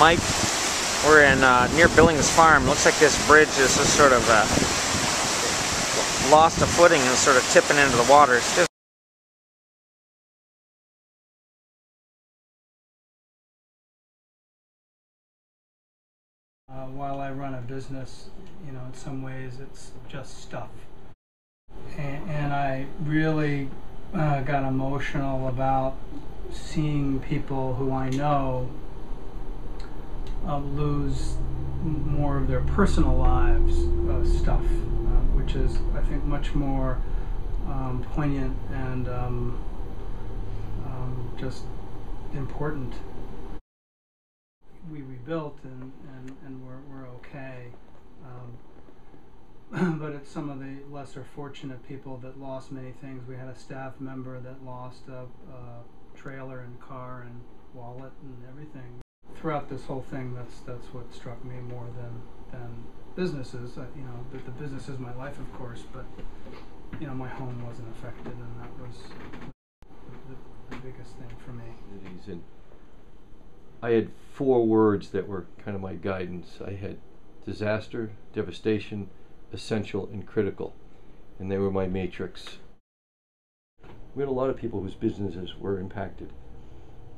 Mike. We're in near Billings Farm. Looks like this bridge is just sort of lost a footing and sort of tipping into the water. It's just while I run a business, you know, in some ways it's just stuff. And I really got emotional about seeing people who I know lose more of their personal lives stuff, which is, I think, much more poignant and just important. We rebuilt and we're okay. But it's some of the lesser fortunate people that lost many things. We had a staff member that lost a trailer and car and wallet and everything. Throughout this whole thing, that's what struck me more than businesses. You know, the business is my life, of course, but you know, my home wasn't affected, and that was the biggest thing for me. And I had 4 words that were kind of my guidance. I had disaster, devastation, essential, and critical, and they were my matrix. We had a lot of people whose businesses were impacted.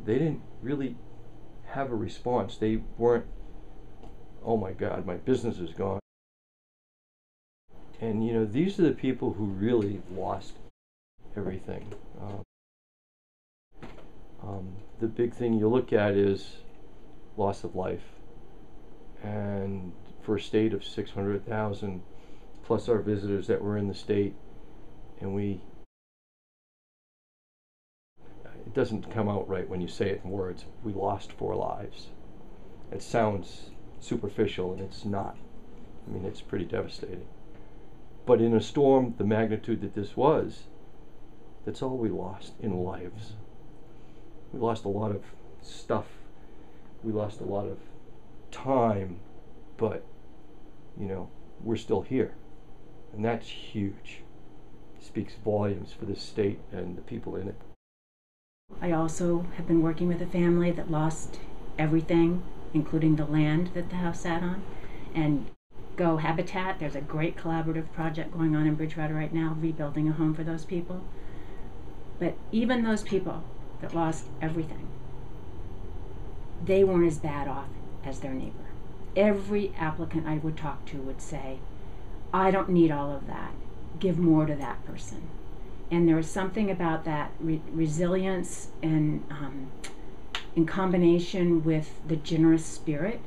They didn't really have a response. They weren't, oh my God, my business is gone. And you know, these are the people who really lost everything. The big thing you look at is loss of life. And for a state of 600,000, plus our visitors that were in the state, and it doesn't come out right when you say it in words. We lost 4 lives. It sounds superficial, and it's not. I mean, it's pretty devastating. But in a storm the magnitude that this was, that's all we lost in lives. We lost a lot of stuff. We lost a lot of time, but you know, we're still here, and that's huge. It speaks volumes for this state and the people in it. I also have been working with a family that lost everything, including the land that the house sat on. And Go Habitat, there's a great collaborative project going on in Bridgewater right now, rebuilding a home for those people. But even those people that lost everything, they weren't as bad off as their neighbor. Every applicant I would talk to would say, I don't need all of that. Give more to that person. And there was something about that resilience and in combination with the generous spirit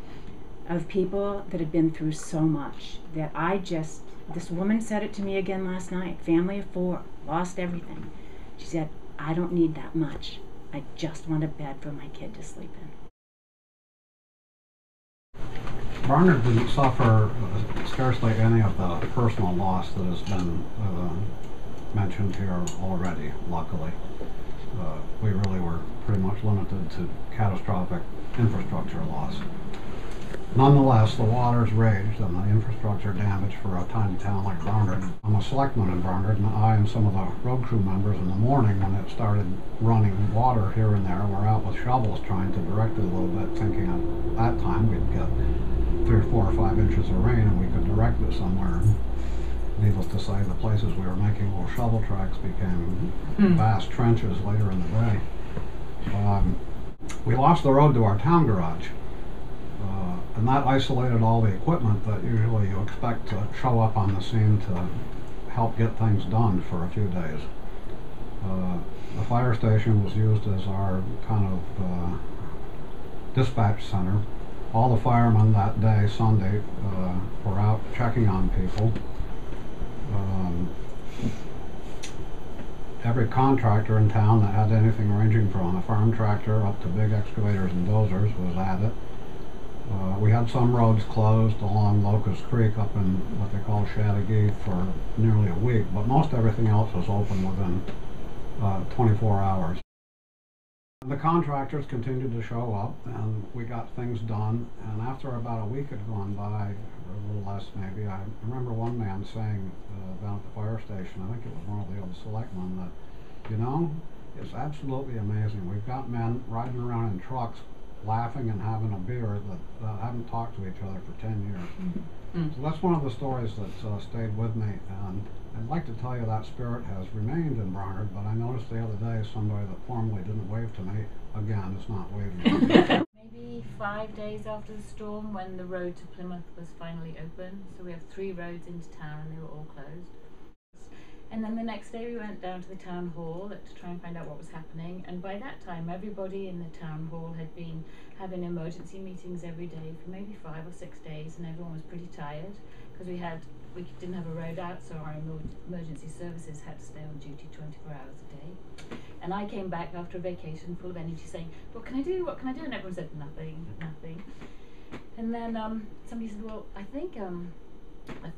of people that had been through so much that this woman said it to me again last night, family of 4, lost everything. She said, I don't need that much. I just want a bed for my kid to sleep in. Barnard didn't suffer scarcely any of the personal loss that has been mentioned here already, luckily. We really were pretty much limited to catastrophic infrastructure loss. Nonetheless, the waters raged and the infrastructure damage for a tiny town like Barnard. I'm a selectman in Barnard, and I and some of the road crew members in the morning when it started running water here and there were out with shovels trying to direct it a little bit, thinking at that time we'd get 3 or 4 or 5 inches of rain and we could direct it somewhere. Needless to say, the places we were making little shovel tracks became vast trenches later in the day. We lost the road to our town garage. And that isolated all the equipment that usually you expect to show up on the scene to help get things done for a few days. The fire station was used as our kind of dispatch center. All the firemen that day, Sunday, were out checking on people. Every contractor in town that had anything ranging from a farm tractor up to big excavators and dozers was at it. We had some roads closed along Locust Creek up in what they call Chattagee for nearly a week, but most everything else was open within 24 hours. The contractors continued to show up, and we got things done, and after about a week had gone by, or a little less maybe, I remember one man saying down at the fire station, I think it was one of the old selectmen, that, you know, it's absolutely amazing. We've got men riding around in trucks laughing and having a beer that haven't talked to each other for 10 years. So that's one of the stories that stayed with me, and I'd like to tell you that spirit has remained in Barnard, but I noticed the other day somebody that formerly didn't wave to me, again, is not waving to me. Maybe 5 days after the storm, when the road to Plymouth was finally open. So we have 3 roads into town and they were all closed. And then the next day we went down to the town hall to try and find out what was happening. And by that time, everybody in the town hall had been having emergency meetings every day for maybe 5 or 6 days, and everyone was pretty tired because we didn't have a road out, so our emergency services had to stay on duty 24 hours a day. And I came back after a vacation full of energy saying, what can I do, what can I do? And everyone said, nothing, nothing. And then somebody said, well, I think a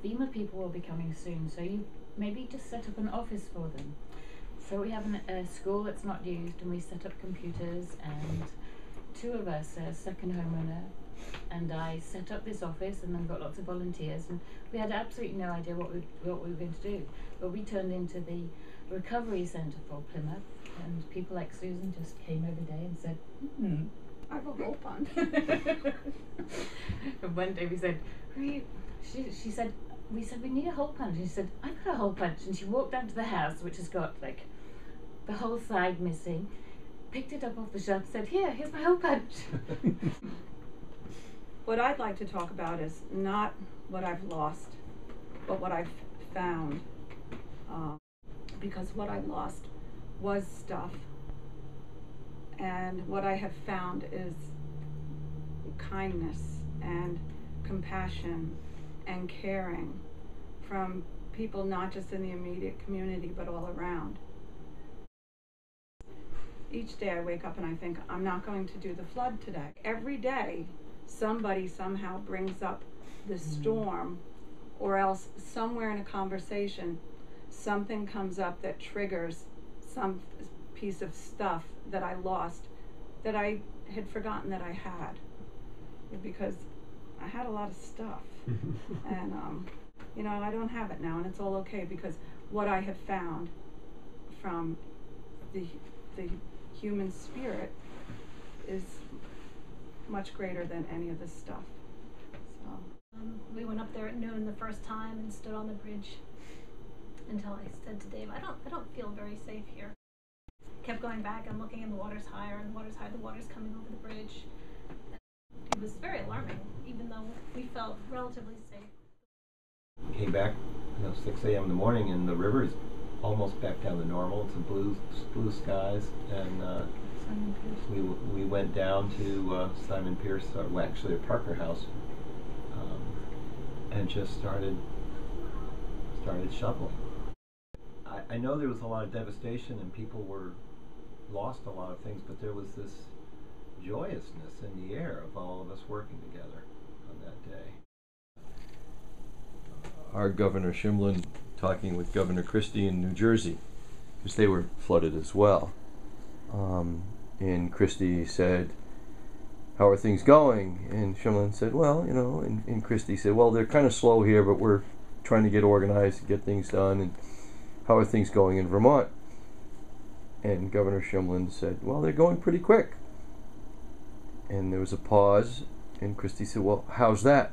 FEMA people will be coming soon, so you maybe just set up an office for them. So we have a school that's not used, and we set up computers, and 2 of us, a second homeowner, and I set up this office and then got lots of volunteers, and we had absolutely no idea what we were going to do. But we turned into the recovery centre for Plymouth, and people like Susan just came every day and said, I have a hole pond. And one day we said, she said, we said, we need a hole punch. And she said, I've got a hole punch. And she walked down to the house, which has got like the whole side missing, picked it up off the shelf, said, here's my hole punch. What I'd like to talk about is not what I've lost, but what I've found. Because what I lost was stuff, and what I have found is kindness and compassion and caring from people not just in the immediate community but all around. Each day I wake up and I think, I'm not going to do the flood today. Every day somebody somehow brings up the storm, or else somewhere in a conversation something comes up that triggers some piece of stuff that I lost that I had forgotten that I had, because I had a lot of stuff. And you know, I don't have it now, and it's all okay, because what I have found from the human spirit is much greater than any of this stuff. So we went up there at noon the first time and stood on the bridge until I said to Dave, I don't feel very safe here. Kept going back and looking, and the water's higher, and the water's higher, the water's coming over the bridge. It was very alarming, even though we felt relatively safe. Came back, 6 a.m. in the morning, and the river is almost back down to normal. It's a blue skies, and we went down to Simon Pierce, well, actually at Parker House, and just started shoveling. I know there was a lot of devastation and people lost a lot of things, but there was this joyousness in the air of all of us working together on that day. Our Governor Shimlin talking with Governor Christie in New Jersey, because they were flooded as well. And Christie said, how are things going? And Shimlin said, well, and Christie said, well, they're kind of slow here, but we're trying to get organized and get things done. And how are things going in Vermont? And Governor Shimlin said, well, they're going pretty quick. And there was a pause, and Christie said, well, how's that?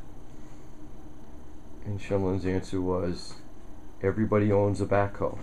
And Shimlin's answer was, everybody owns a backhoe.